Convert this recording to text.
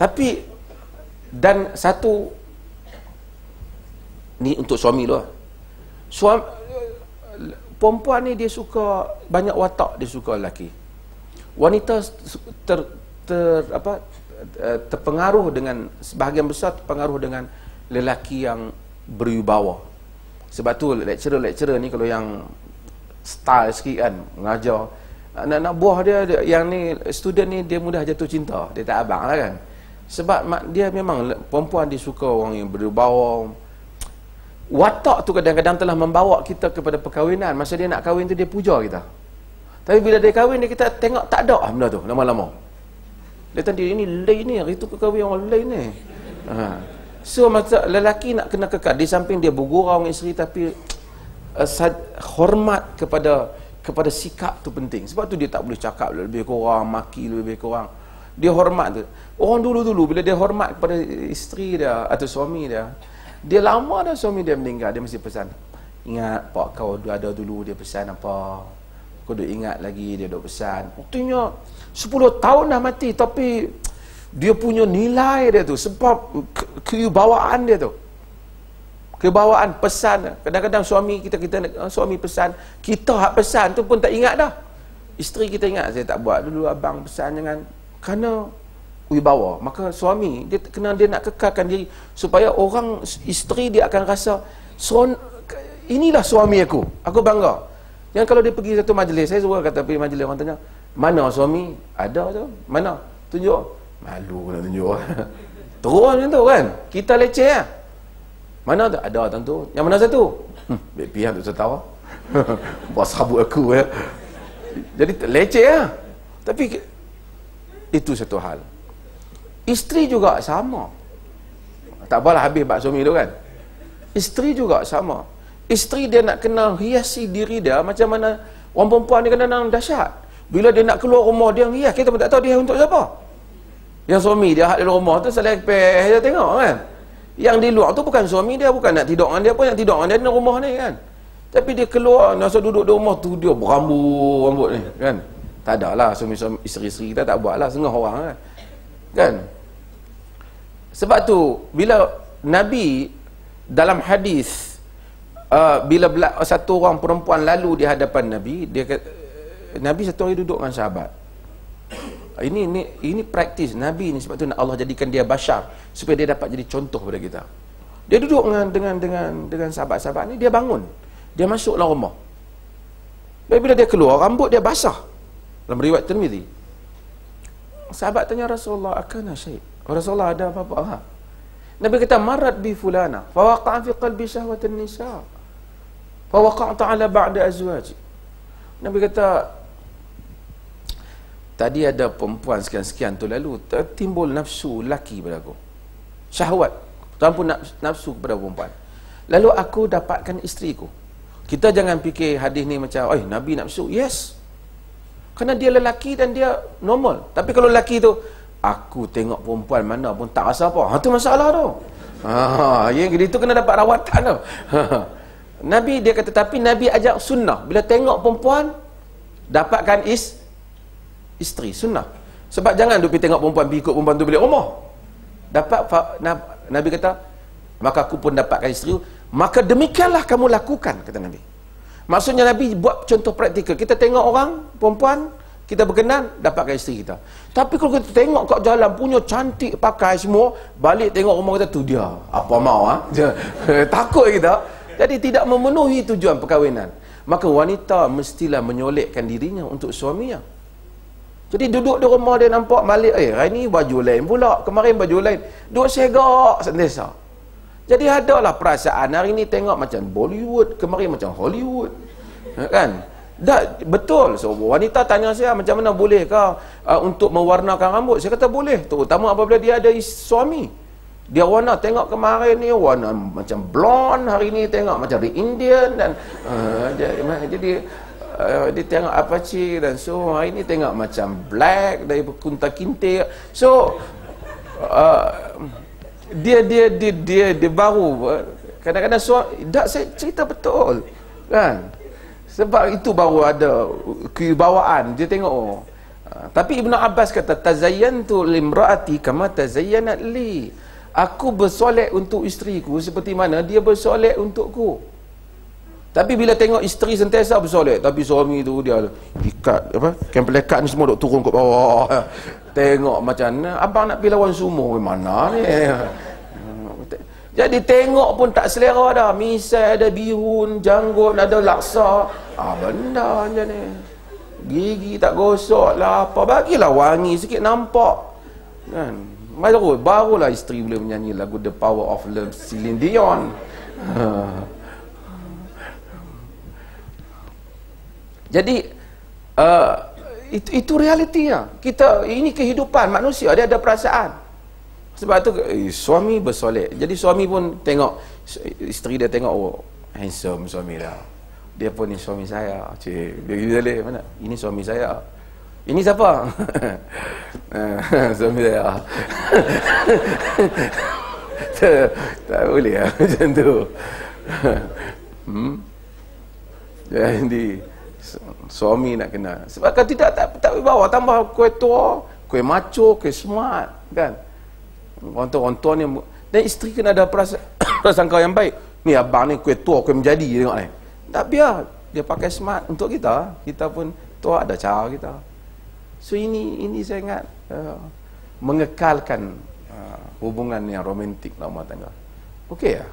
Tapi dan satu ni untuk suami tu lah. Perempuan ni dia suka banyak watak, dia suka lelaki. Wanita terpengaruh dengan, sebahagian besar terpengaruh dengan lelaki yang berwibawa. Sebab tu lecturer ni kalau yang style sikit kan, mengajar anak-anak buah dia, yang ni student ni, dia mudah jatuh cinta, dia tak abang lah kan. Sebab dia memang perempuan, dia suka orang yang berwibawa. Watak tu kadang-kadang telah membawa kita kepada perkahwinan. Masa dia nak kahwin tu, dia puja kita. Tapi bila dia kahwin, dia kita tengok tak ada benda tu lama-lama. Dia tadi ini lain ni, hari tu kahwin orang lain ni. So masa lelaki nak kena kekal, di samping dia bergurau dengan isteri, tapi hormat kepada sikap tu penting. Sebab tu dia tak boleh cakap lebih kurang, maki lebih kurang. Dia hormat tu. Orang dulu-dulu bila dia hormat kepada isteri dia atau suami dia, dia lama dah suami dia meninggal, dia mesti pesan, ingat pak kau ada dulu, dia pesan apa, kau duk ingat lagi, dia duk pesan. Artinya 10 tahun dah mati, tapi dia punya nilai dia tu, sebab kewibawaan dia tu, kewibawaan pesan. Kadang-kadang suami kita suami pesan, kita hak pesan tu pun tak ingat dah. Isteri kita ingat, saya tak buat dulu abang pesan jangan, kerana wibawa. Maka suami dia nak kekalkan diri supaya orang, isteri dia akan rasa inilah suami aku bangga. Yang kalau dia pergi satu majlis, saya suka kata pergi majlis, orang tanya mana suami, ada tu, mana, tunjuk, malu nak tunjuk. Terus macam tu kan, kita leceh lah. Mana tu, ada tentu, yang mana satu, baby tu saya tahu. Bos sabut aku ya. Jadi leceh lah. Tapi itu satu hal. Isteri juga sama. Tak apalah habis bab suami tu kan. Isteri juga sama. Isteri dia nak kena hiasi diri dia macam mana. Orang perempuan ni kadang-kadang dahsyat. Bila dia nak keluar rumah, dia hias, kita pun tak tahu dia untuk siapa. Yang suami dia hak dalam rumah tu selepeh dia tengok kan. Yang di luar tu bukan suami dia, bukan nak tidur dengan dia pun, yang tidur dengan dia dalam rumah ni kan. Tapi dia keluar, nasa duduk di rumah tu, dia berambut ni kan. Tak ada lah suami-suami, isteri-isteri kita tak buat lah, setengah orang kan. Sebab tu bila Nabi dalam hadis, bila satu orang perempuan lalu di hadapan Nabi, Nabi satu hari duduk dengan sahabat. Ini praktis Nabi ni, sebab tu Allah jadikan dia bashar supaya dia dapat jadi contoh kepada kita. Dia duduk dengan sahabat-sahabat ni, dia bangun, dia masuk dalam rumah. Dan bila dia keluar, rambut dia basah. Dalam riwayat Tirmizi, sahabat tanya Rasulullah, akana syai', Rasulullah ada apa-apa? Nabi kata, marat bi fulana fa waqa'a fi qalbi syahwatin nisa fa waqa'ta ala ba'da azwaji. Nabi kata, tadi ada perempuan sekian-sekian tu lalu timbul nafsu laki pada aku, syahwat, campur nafsu kepada perempuan, lalu aku dapatkan isteriku. Kita jangan fikir hadis ni macam Nabi nafsu. Yes, kerana dia lelaki dan dia normal. Tapi kalau lelaki tu, aku tengok perempuan mana pun tak rasa apa, tu masalah tu. Yang itu kena dapat rawatan tu. Nabi dia kata, tapi Nabi ajak sunnah. Bila tengok perempuan, dapatkan isteri, sunnah. Sebab jangan duk pergi tengok perempuan, pergi ikut perempuan tu balik rumah. Nabi kata, maka aku pun dapatkan isteri. Maka demikianlah kamu lakukan, kata Nabi. Maksudnya Nabi buat contoh praktikal. Kita tengok orang, perempuan, kita berkenan, dapatkan isteri kita. Tapi kalau kita tengok kat jalan, punya cantik, pakai semua, balik tengok rumah kita, tu dia, apa mau takut kita. Jadi tidak memenuhi tujuan perkahwinan. Maka wanita mestilah menyolekkan dirinya untuk suaminya. Jadi duduk di rumah, dia nampak balik, hari ni baju lain pula, kemarin baju lain, duduk segak sentiasa. Jadi adalah perasaan, hari ni tengok macam Bollywood, kemarin macam Hollywood, kan? Betul. So wanita tanya saya, macam mana bolehkah untuk mewarnakan rambut? Saya kata boleh, terutama apabila dia ada suami. Dia warna, tengok kemarin ni warna macam blonde, hari ni tengok macam Indian, dan jadi dia tengok Apache, dan so hari ni tengok macam black dari kunta kintir. So dia baru kadang-kadang tak, saya cerita betul kan. Sebab itu baru ada kewibawaan. Dia tengok Tapi Ibnu Abbas kata, tazayyantu limraati kama tazayyanat li. Aku bersolek untuk isteriku seperti mana dia bersolek untukku. Tapi bila tengok isteri sentiasa bersolek, tapi suami tu dia ikat apa? Kempelekat ni semua duk turun ke bawah. Tengok macam mana abang nak pergi lawan sumo mana ni. Jadi tengok pun tak selera dah. Misai ada bihun, janggut ada laksa. Benda macam ni. Gigi tak gosok lah apa. Bagilah wangi sikit nampak. Kan? Barulah isteri boleh menyanyi lagu The Power of Love Celine Dion. Jadi itu realitinya. Kita ini kehidupan manusia, dia ada perasaan. Sebab tu suami bersolek. Jadi suami pun tengok isteri dia tengok, oh handsome suami dia. Dia pun ni suami saya. Cik, dia boleh mana? Ini suami saya. Ini siapa? Suami saya. Tak boleh lah macam tu. Jadi suami nak kenal. Sebab kalau tidak tak bawa tambah kuih tua, kuih macho, kuih smart, kan? Orang tua ni, dan isteri kena ada prasangka yang baik. Ni abang ni kuih tua, kuih menjadi tengok ni. Tak biar dia pakai smart untuk kita. Kita pun tua ada cara kita. So ini saya ingat mengekalkan hubungan yang romantik dalam rumah tangga. Okey ya?